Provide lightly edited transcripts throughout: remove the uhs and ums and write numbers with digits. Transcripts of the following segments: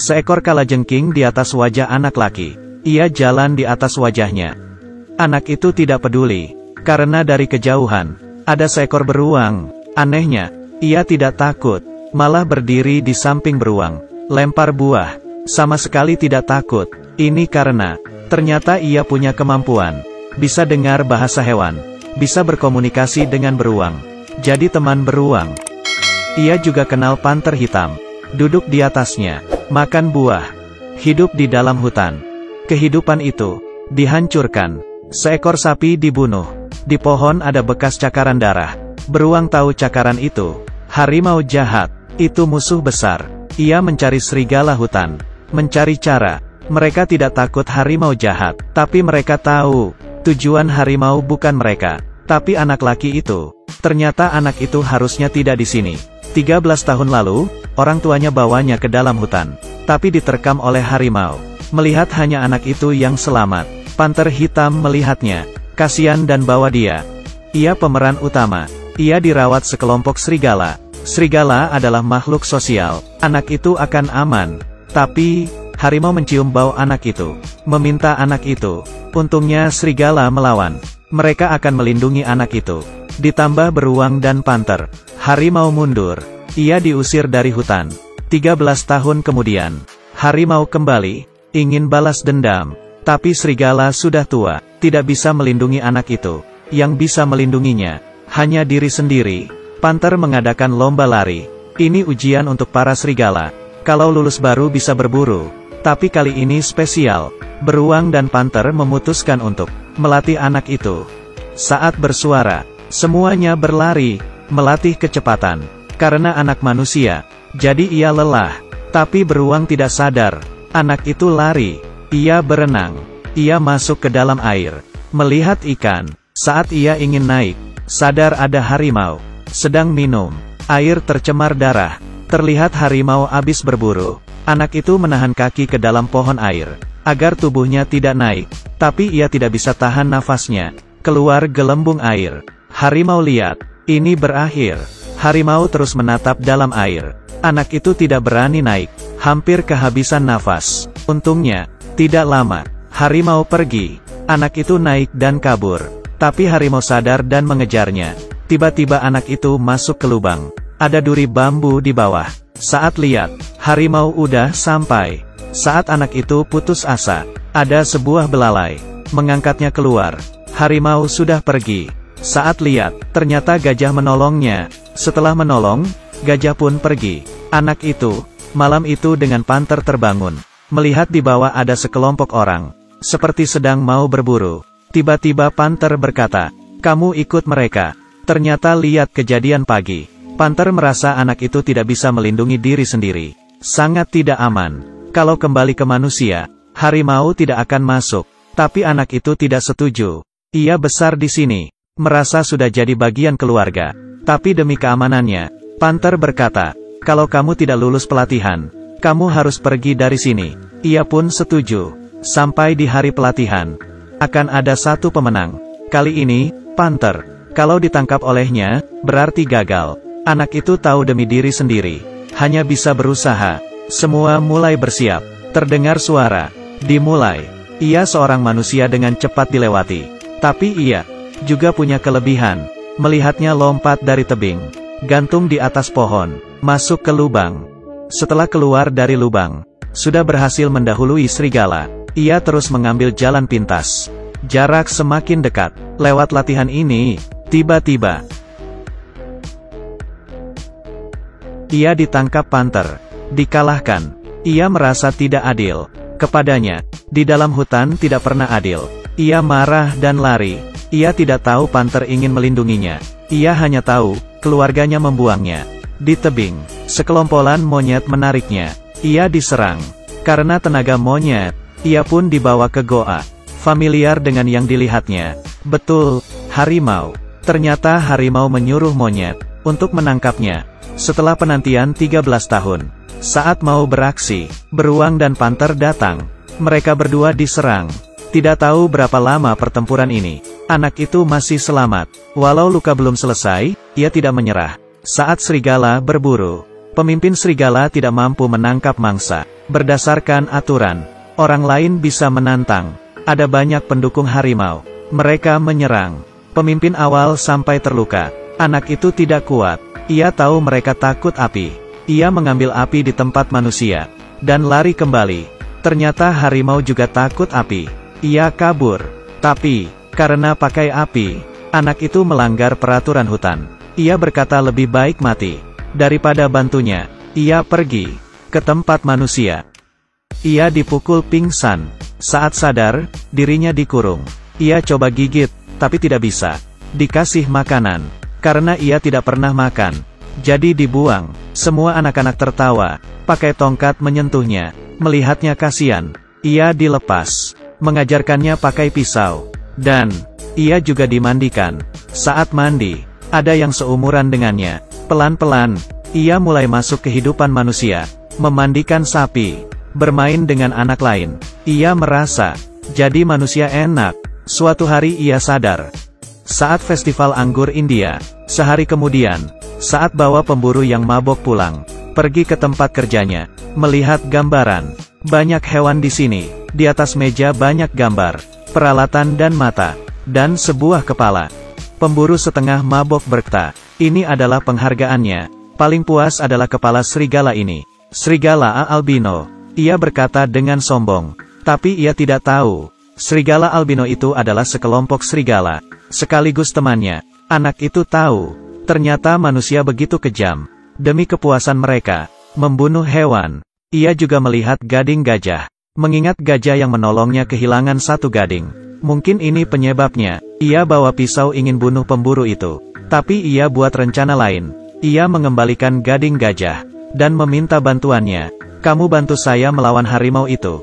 Seekor kalajengking di atas wajah anak laki. Ia jalan di atas wajahnya. Anak itu tidak peduli, karena dari kejauhan, ada seekor beruang. Anehnya, ia tidak takut, malah berdiri di samping beruang, lempar buah. Sama sekali tidak takut. Ini karena, ternyata ia punya kemampuan, bisa dengar bahasa hewan, bisa berkomunikasi dengan beruang, jadi teman beruang. Ia juga kenal panter hitam, duduk di atasnya, makan buah, hidup di dalam hutan. Kehidupan itu dihancurkan. Seekor sapi dibunuh. Di pohon ada bekas cakaran darah. Beruang tahu cakaran itu. Harimau jahat, itu musuh besar. Ia mencari serigala hutan, mencari cara. Mereka tidak takut harimau jahat, tapi mereka tahu, tujuan harimau bukan mereka, tapi anak laki itu. Ternyata anak itu harusnya tidak di sini. 13 tahun lalu, orang tuanya bawanya ke dalam hutan, tapi diterkam oleh harimau. Melihat hanya anak itu yang selamat, panter hitam melihatnya, kasihan dan bawa dia. Ia pemeran utama. Ia dirawat sekelompok serigala. Serigala adalah makhluk sosial. Anak itu akan aman. Tapi, harimau mencium bau anak itu, meminta anak itu. Untungnya serigala melawan. Mereka akan melindungi anak itu. Ditambah beruang dan panter. Harimau mundur. Ia diusir dari hutan. 13 tahun kemudian, harimau kembali, ingin balas dendam. Tapi serigala sudah tua, tidak bisa melindungi anak itu. Yang bisa melindunginya, hanya diri sendiri. Panter mengadakan lomba lari. Ini ujian untuk para serigala. Kalau lulus baru bisa berburu. Tapi kali ini spesial. Beruang dan panter memutuskan untuk melatih anak itu. Saat bersuara, semuanya berlari, melatih kecepatan. Karena anak manusia, jadi ia lelah. Tapi beruang tidak sadar. Anak itu lari. Ia berenang. Ia masuk ke dalam air. Melihat ikan. Saat ia ingin naik, sadar ada harimau sedang minum. Air tercemar darah. Terlihat harimau habis berburu. Anak itu menahan kaki ke dalam pohon air, agar tubuhnya tidak naik. Tapi ia tidak bisa tahan nafasnya. Keluar gelembung air. Harimau lihat, ini berakhir. Harimau terus menatap dalam air. Anak itu tidak berani naik. Hampir kehabisan nafas. Untungnya, tidak lama, harimau pergi. Anak itu naik dan kabur. Tapi harimau sadar dan mengejarnya. Tiba-tiba anak itu masuk ke lubang. Ada duri bambu di bawah. Saat lihat, harimau udah sampai. Saat anak itu putus asa, ada sebuah belalai. Mengangkatnya keluar. Harimau sudah pergi. Saat lihat, ternyata gajah menolongnya. Setelah menolong, gajah pun pergi. Anak itu, malam itu dengan panter terbangun. Melihat di bawah ada sekelompok orang, seperti sedang mau berburu. Tiba-tiba panter berkata, "Kamu ikut mereka." Ternyata lihat kejadian pagi. Panter merasa anak itu tidak bisa melindungi diri sendiri. Sangat tidak aman. Kalau kembali ke manusia, harimau tidak akan masuk. Tapi anak itu tidak setuju. Ia besar di sini, merasa sudah jadi bagian keluarga. Tapi demi keamanannya, panter berkata, "Kalau kamu tidak lulus pelatihan, kamu harus pergi dari sini." Ia pun setuju. Sampai di hari pelatihan, akan ada satu pemenang. Kali ini, panter. Kalau ditangkap olehnya, berarti gagal. Anak itu tahu demi diri sendiri. Hanya bisa berusaha. Semua mulai bersiap. Terdengar suara. Dimulai. Ia seorang manusia dengan cepat dilewati. Tapi ia juga punya kelebihan. Melihatnya lompat dari tebing. Gantung di atas pohon. Masuk ke lubang. Setelah keluar dari lubang, sudah berhasil mendahului serigala. Ia terus mengambil jalan pintas. Jarak semakin dekat. Lewat latihan ini, tiba-tiba ia ditangkap panter. Dikalahkan. Ia merasa tidak adil. Kepadanya, di dalam hutan tidak pernah adil. Ia marah dan lari. Ia tidak tahu panter ingin melindunginya. Ia hanya tahu, keluarganya membuangnya. Di tebing, sekelompokan monyet menariknya. Ia diserang. Karena tenaga monyet, ia pun dibawa ke goa. Familiar dengan yang dilihatnya. Betul, harimau. Ternyata harimau menyuruh monyet untuk menangkapnya. Setelah penantian 13 tahun, saat mau beraksi, beruang dan panter datang. Mereka berdua diserang. Tidak tahu berapa lama pertempuran ini. Anak itu masih selamat. Walau luka belum selesai, ia tidak menyerah. Saat serigala berburu, Pemimpin serigala tidak mampu menangkap mangsa. Berdasarkan aturan, orang lain bisa menantang. Ada banyak pendukung harimau. Mereka menyerang. Pemimpin awal sampai terluka. Anak itu tidak kuat. Ia tahu mereka takut api. Ia mengambil api di tempat manusia, dan lari kembali. Ternyata harimau juga takut api. Ia kabur. Tapi, karena pakai api, anak itu melanggar peraturan hutan. Ia berkata lebih baik mati daripada bantunya. Ia pergi ke tempat manusia. Ia dipukul pingsan. Saat sadar, dirinya dikurung. Ia coba gigit, tapi tidak bisa. Dikasih makanan, karena ia tidak pernah makan. Jadi dibuang. Semua anak-anak tertawa. Pakai tongkat menyentuhnya. Melihatnya kasihan. Ia dilepas. Mengajarkannya pakai pisau. Dan, ia juga dimandikan. Saat mandi, ada yang seumuran dengannya. Pelan-pelan, ia mulai masuk kehidupan manusia. Memandikan sapi. Bermain dengan anak lain. Ia merasa, jadi manusia enak. Suatu hari ia sadar. Saat festival anggur India, sehari kemudian, saat bawa pemburu yang mabok pulang, pergi ke tempat kerjanya, melihat gambaran. Banyak hewan di sini. Di atas meja banyak gambar, peralatan dan mata, dan sebuah kepala. Pemburu setengah mabok berkata, ini adalah penghargaannya. Paling puas adalah kepala serigala ini. Serigala albino. Ia berkata dengan sombong. Tapi ia tidak tahu. Serigala albino itu adalah sekelompok serigala. Sekaligus temannya. Anak itu tahu. Ternyata manusia begitu kejam. Demi kepuasan mereka, membunuh hewan. Ia juga melihat gading gajah. Mengingat gajah yang menolongnya kehilangan satu gading. Mungkin ini penyebabnya. Ia bawa pisau ingin bunuh pemburu itu. Tapi ia buat rencana lain. Ia mengembalikan gading gajah. Dan meminta bantuannya. Kamu bantu saya melawan harimau itu.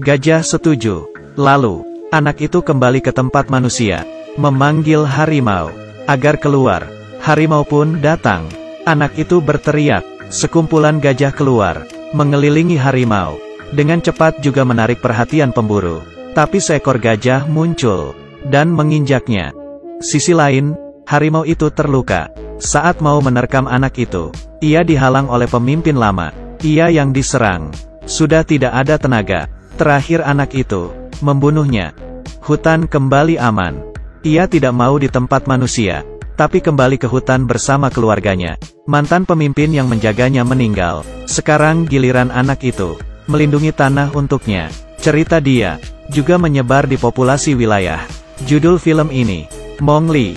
Gajah setuju. Lalu, anak itu kembali ke tempat manusia. Memanggil harimau. Agar keluar. Harimau pun datang. Anak itu berteriak. Sekumpulan gajah keluar. Mengelilingi harimau. Dengan cepat juga menarik perhatian pemburu. Tapi seekor gajah muncul. Dan menginjaknya. Sisi lain, harimau itu terluka. Saat mau menerkam anak itu, ia dihalang oleh pemimpin lama. Ia yang diserang. Sudah tidak ada tenaga. Terakhir anak itu membunuhnya. Hutan kembali aman. Ia tidak mau di tempat manusia, tapi kembali ke hutan bersama keluarganya. Mantan pemimpin yang menjaganya meninggal. Sekarang giliran anak itu melindungi tanah untuknya. Cerita dia juga menyebar di populasi wilayah. Judul film ini, Mowgli.